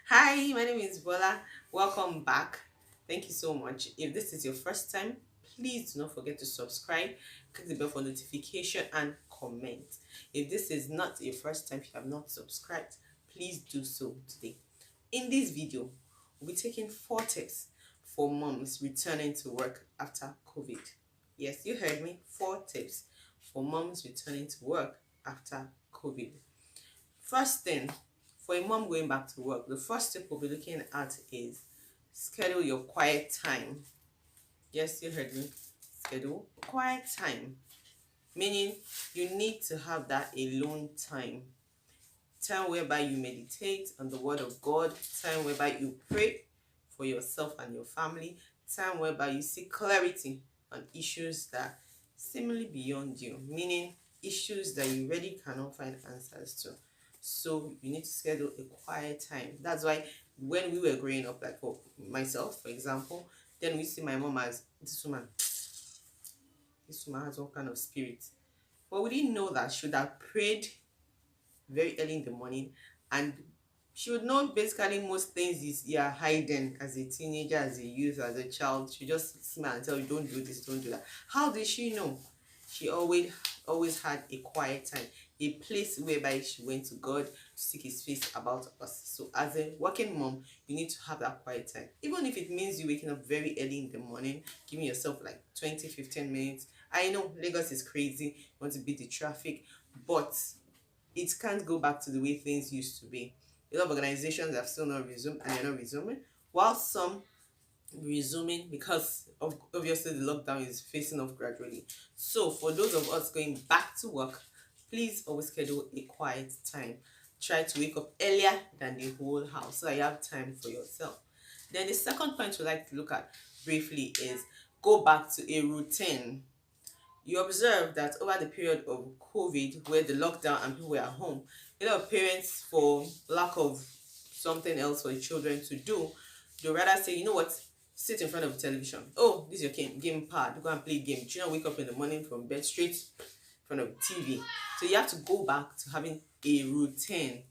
Hi, my name is Bola. Welcome back. Thank you so much. If this is your first time, please do not forget to subscribe, click the bell for notification, and comment. If this is not your first time, if you have not subscribed, please do so today. In this video, we'll be taking 4 tips for moms returning to work after COVID. Yes, you heard me. 4 tips for moms returning to work after COVID. First thing, for a mom going back to work, the first step we'll be looking at is schedule your quiet time. Yes, you heard me. Schedule quiet time, meaning you need to have that alone time. Time whereby you meditate on the word of God, time whereby you pray for yourself and your family, time whereby you seek clarity on issues that seemingly beyond you, meaning issues that you really cannot find answers to. So you need to schedule a quiet time. That's why when we were growing up, like for myself, for example, then we see my mom as this woman has all kind of spirit. But we didn't know that she would have prayed very early in the morning, and she would know basically most things is you're hiding as a teenager, as a youth, as a child. She just smile and tell you, don't do this, don't do that. How did she know? She always had a quiet time, a place whereby she went to God to seek his face about us. So as a working mom, you need to have that quiet time. Even if it means you waking up very early in the morning, giving yourself like 20-15 minutes. I know Lagos is crazy, you want to beat the traffic, but it can't go back to the way things used to be. A lot of organizations have still not resumed and they're not resuming, while some resuming because of obviously the lockdown is facing off gradually. So for those of us going back to work, please always schedule a quiet time. Try to wake up earlier than the whole house so that you have time for yourself. Then the second point we like to look at briefly is go back to a routine. You observe that over the period of COVID, where the lockdown and people were at home, a lot of parents, for lack of something else for the children to do, they rather say, you know what, sit in front of the television. Oh, this is your game pad. Go and play game. Children wake up in the morning from bed straight in front of TV. So you have to go back to having a routine.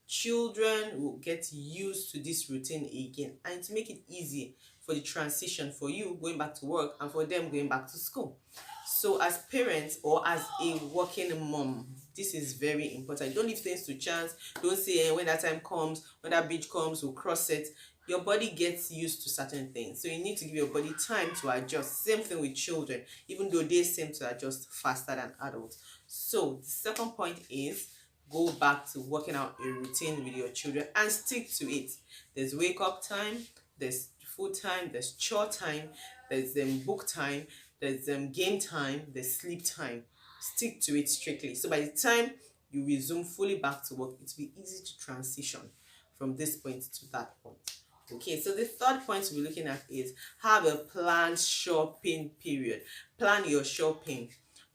Children will get used to this routine again, and to make it easy for the transition for you going back to work and for them going back to school. So as parents or as a working mom, this is very important. Don't leave things to chance. Don't say when that time comes, when that beach comes, we'll cross it. Your body gets used to certain things, so you need to give your body time to adjust. Same thing with children, even though they seem to adjust faster than adults. So the second point is go back to working out a routine with your children and stick to it. There's wake up time, there's food time, there's chore time, there's book time, there's game time, there's sleep time. Stick to it strictly. So by the time you resume fully back to work, it will be easy to transition from this point to that point. Okay, so the third point we're looking at is have a planned shopping period. Plan your shopping.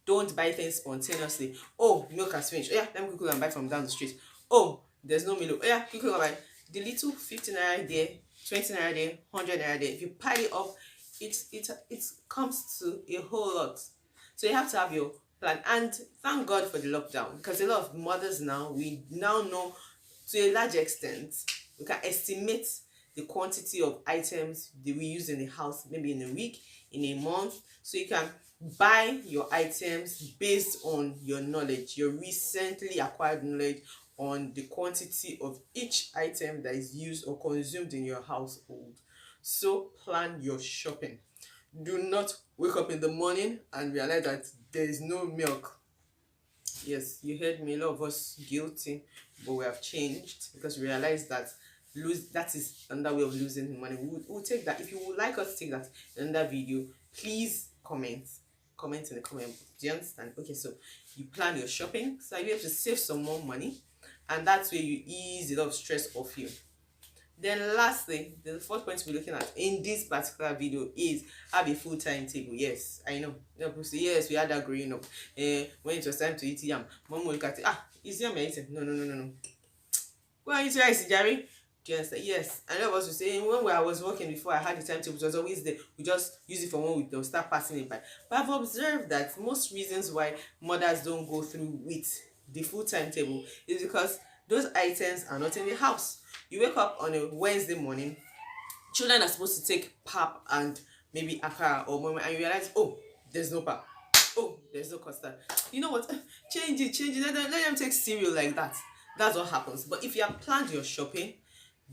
Don't buy things spontaneously. Oh, milk has finished. Oh yeah, let me quickly go and buy from down the street. Oh, there's no milk. Oh yeah, quickly go and buy. The little 50 naira there, 20 naira there, 100 naira there. If you pile it up, it comes to a whole lot. So you have to have your plan. And thank God for the lockdown, because a lot of mothers now, we now know to a large extent, we can estimate the quantity of items that we use in the house, maybe in a week, in a month. So you can buy your items based on your knowledge, your recently acquired knowledge on the quantity of each item that is used or consumed in your household. So plan your shopping. Do not wake up in the morning and realize that there is no milk. Yes, you heard me. A lot of us guilty, but we have changed because we realize that that is another way of losing money. We'll take that. If you would like us to take that in another video, please comment in the comment box. Do you understand? Okay, so you plan your shopping so you're able to save some more money, and that's where you ease a lot of stress off you. Then lastly, the fourth point we're looking at in this particular video is have a full timetable. Yes, I know. People say, yes, we had that growing up. When it was time to eat yam, mom will look at it. Is yam eating? No. Go and eat rice, Jerry. Do you understand? Yes. And a lot of us will say, when I was working before, I had the timetable. It was always there. We just use it for one week. They'll start passing it by. But I've observed that most reasons why mothers don't go through with the full timetable is because those items are not in the house. You wake up on a Wednesday morning, children are supposed to take pap and maybe akara or mama, and you realize, oh, there's no pap, oh, there's no custard. You know what? Change it. Let them take cereal like that. That's what happens. But if you have planned your shopping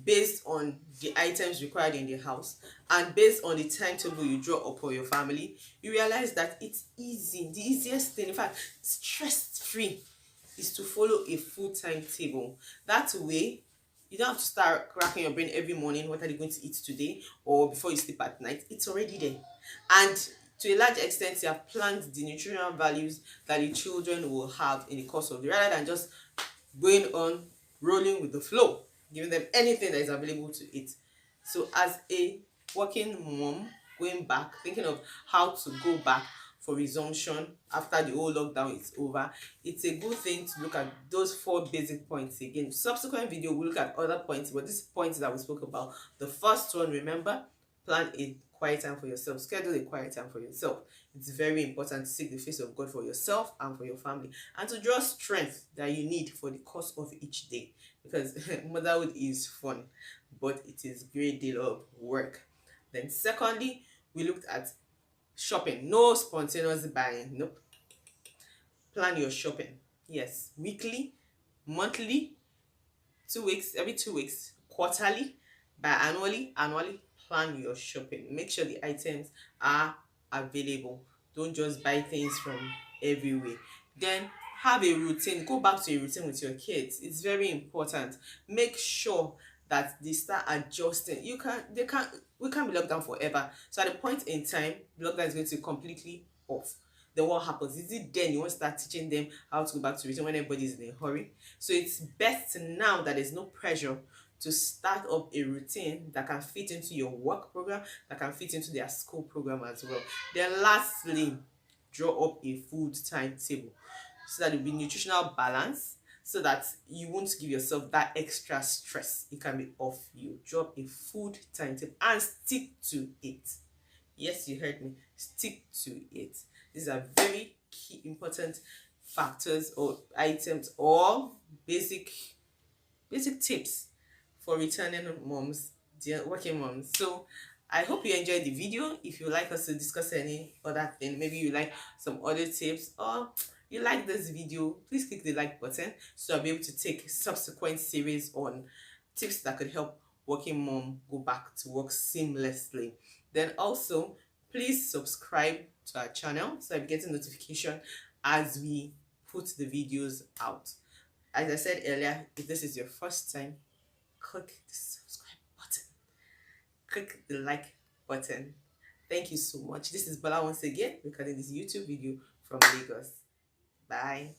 based on the items required in the house and based on the timetable you draw up for your family, you realize that it's easy. The easiest thing, in fact, stress-free, is to follow a full timetable. That way, you don't have to start cracking your brain every morning. What are they going to eat today? Or before you sleep at night? It's already there. And to a large extent, you have planned the nutritional values that the children will have in the course of the day, rather than just going on rolling with the flow, giving them anything that is available to eat. So as a working mom, going back, thinking of how to go back for resumption after the whole lockdown is over, it's a good thing to look at those 4 basic points again. Subsequent video we'll look at other points, but these points that we spoke about, the first one, remember, plan a quiet time for yourself. Schedule a quiet time for yourself. It's very important to seek the face of God for yourself and for your family, and to draw strength that you need for the course of each day, because motherhood is fun, but it is a great deal of work. Then secondly, we looked at shopping. No spontaneous buying. Nope. Plan your shopping. Yes, weekly, monthly, 2 weeks, every 2 weeks, quarterly, annually. Plan your shopping. Make sure the items are available. Don't just buy things from everywhere. Then have a routine. Go back to a routine with your kids. It's very important. Make sure that they start adjusting. We can't be locked down forever. So at a point in time, lockdown is going to be completely off. Then what happens? Is it then you want to start teaching them how to go back to routine when everybody's in a hurry? So it's best now that there's no pressure to start up a routine that can fit into your work program, that can fit into their school program as well. Then lastly, draw up a food timetable so that there will be nutritional balance, so that you won't give yourself that extra stress. It can be off you. Draw a food timetable and stick to it. Yes, you heard me. Stick to it. These are very key, important factors or items or basic tips for returning moms, dear working moms. So I hope you enjoyed the video. If you like us to discuss any other thing, maybe you like some other tips, or you like this video, please click the like button so I'll be able to take subsequent series on tips that could help working mom go back to work seamlessly. Then also, please subscribe to our channel so I'll be getting notification as we put the videos out. As I said earlier, if this is your first time, click the subscribe button, click the like button. Thank you so much. This is Bala once again recording this YouTube video from Lagos. Bye.